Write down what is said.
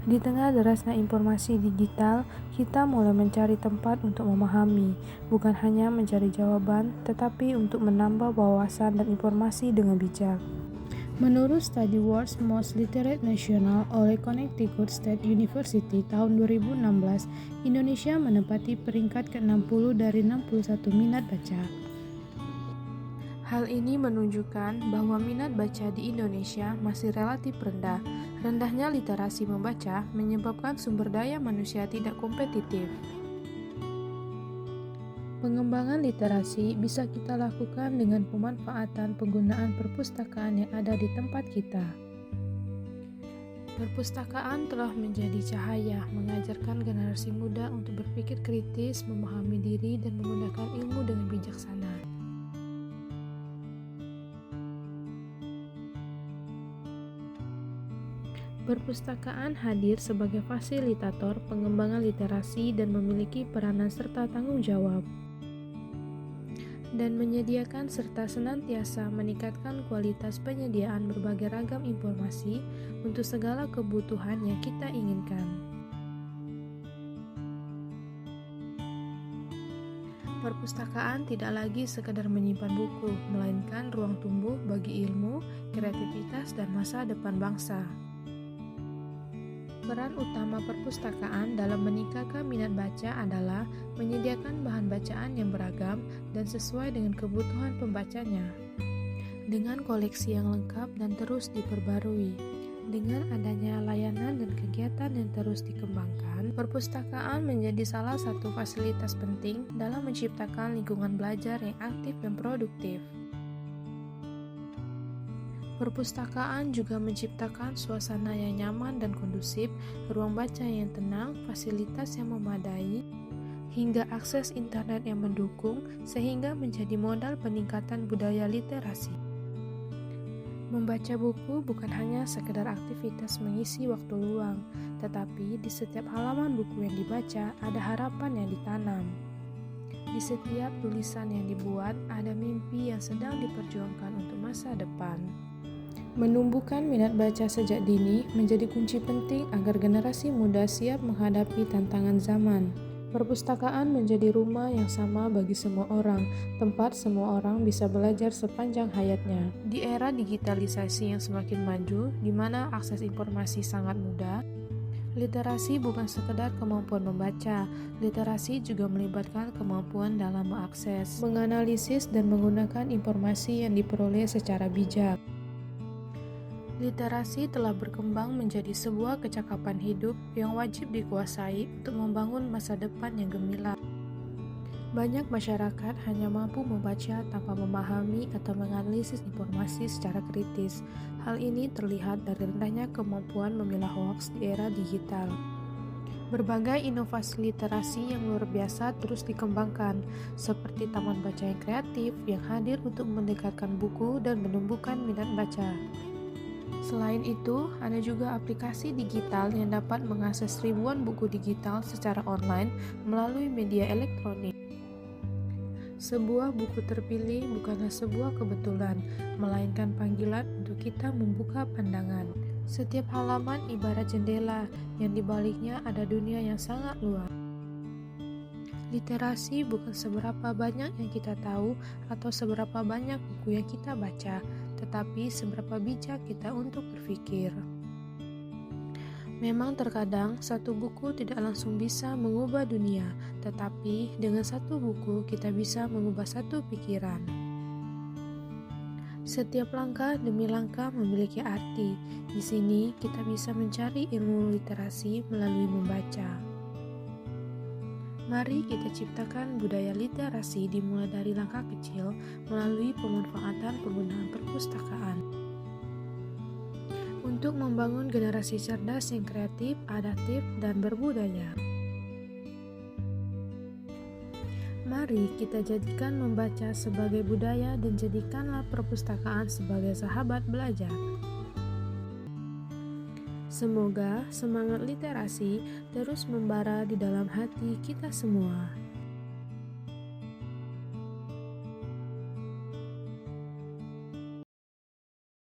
Di tengah derasnya informasi digital, kita mulai mencari tempat untuk memahami, bukan hanya mencari jawaban, tetapi untuk menambah wawasan dan informasi dengan bijak. Menurut studi World's Most Literate National oleh Connecticut State University tahun 2016, Indonesia menempati peringkat ke-60 dari 61 minat baca. Hal ini menunjukkan bahwa minat baca di Indonesia masih relatif rendah. Rendahnya literasi membaca menyebabkan sumber daya manusia tidak kompetitif. Pengembangan literasi bisa kita lakukan dengan pemanfaatan penggunaan perpustakaan yang ada di tempat kita. Perpustakaan telah menjadi cahaya, mengajarkan generasi muda untuk berpikir kritis, memahami diri, dan menggunakan ilmu dengan bijaksana. Perpustakaan hadir sebagai fasilitator pengembangan literasi dan memiliki peranan serta tanggung jawab, dan menyediakan serta senantiasa meningkatkan kualitas penyediaan berbagai ragam informasi untuk segala kebutuhan yang kita inginkan. Perpustakaan tidak lagi sekedar menyimpan buku, melainkan ruang tumbuh bagi ilmu, kreativitas, dan masa depan bangsa. Peran utama perpustakaan dalam meningkatkan minat baca adalah menyediakan bahan bacaan yang beragam dan sesuai dengan kebutuhan pembacanya, dengan koleksi yang lengkap dan terus diperbarui. Dengan adanya layanan dan kegiatan yang terus dikembangkan, perpustakaan menjadi salah satu fasilitas penting dalam menciptakan lingkungan belajar yang aktif dan produktif. Perpustakaan juga menciptakan suasana yang nyaman dan kondusif, ruang baca yang tenang, fasilitas yang memadai, hingga akses internet yang mendukung, sehingga menjadi modal peningkatan budaya literasi. Membaca buku bukan hanya sekedar aktivitas mengisi waktu luang, tetapi di setiap halaman buku yang dibaca ada harapan yang ditanam. Di setiap tulisan yang dibuat ada mimpi yang sedang diperjuangkan untuk masa depan. Menumbuhkan minat baca sejak dini menjadi kunci penting agar generasi muda siap menghadapi tantangan zaman. Perpustakaan menjadi rumah yang sama bagi semua orang, tempat semua orang bisa belajar sepanjang hayatnya. Di era digitalisasi yang semakin maju, di mana akses informasi sangat mudah, literasi bukan sekedar kemampuan membaca, literasi juga melibatkan kemampuan dalam mengakses, menganalisis, dan menggunakan informasi yang diperoleh secara bijak. Literasi telah berkembang menjadi sebuah kecakapan hidup yang wajib dikuasai untuk membangun masa depan yang gemilang. Banyak masyarakat hanya mampu membaca tanpa memahami atau menganalisis informasi secara kritis. Hal ini terlihat dari rendahnya kemampuan memilah hoaks di era digital. Berbagai inovasi literasi yang luar biasa terus dikembangkan, seperti taman baca yang kreatif yang hadir untuk mendekatkan buku dan menumbuhkan minat baca. Selain itu, ada juga aplikasi digital yang dapat mengakses ribuan buku digital secara online melalui media elektronik. Sebuah buku terpilih bukanlah sebuah kebetulan, melainkan panggilan untuk kita membuka pandangan. Setiap halaman ibarat jendela, yang dibaliknya ada dunia yang sangat luas. Literasi bukan seberapa banyak yang kita tahu atau seberapa banyak buku yang kita baca, tetapi seberapa bijak kita untuk berpikir. Memang terkadang satu buku tidak langsung bisa mengubah dunia, tetapi dengan satu buku kita bisa mengubah satu pikiran. Setiap langkah demi langkah memiliki arti. Di sini kita bisa mencari ilmu literasi melalui membaca. Mari kita ciptakan budaya literasi dimulai dari langkah kecil melalui pemanfaatan penggunaan perpustakaan. Untuk membangun generasi cerdas yang kreatif, adaptif, dan berbudaya. Mari kita jadikan membaca sebagai budaya dan jadikanlah perpustakaan sebagai sahabat belajar. Semoga semangat literasi terus membara di dalam hati kita semua.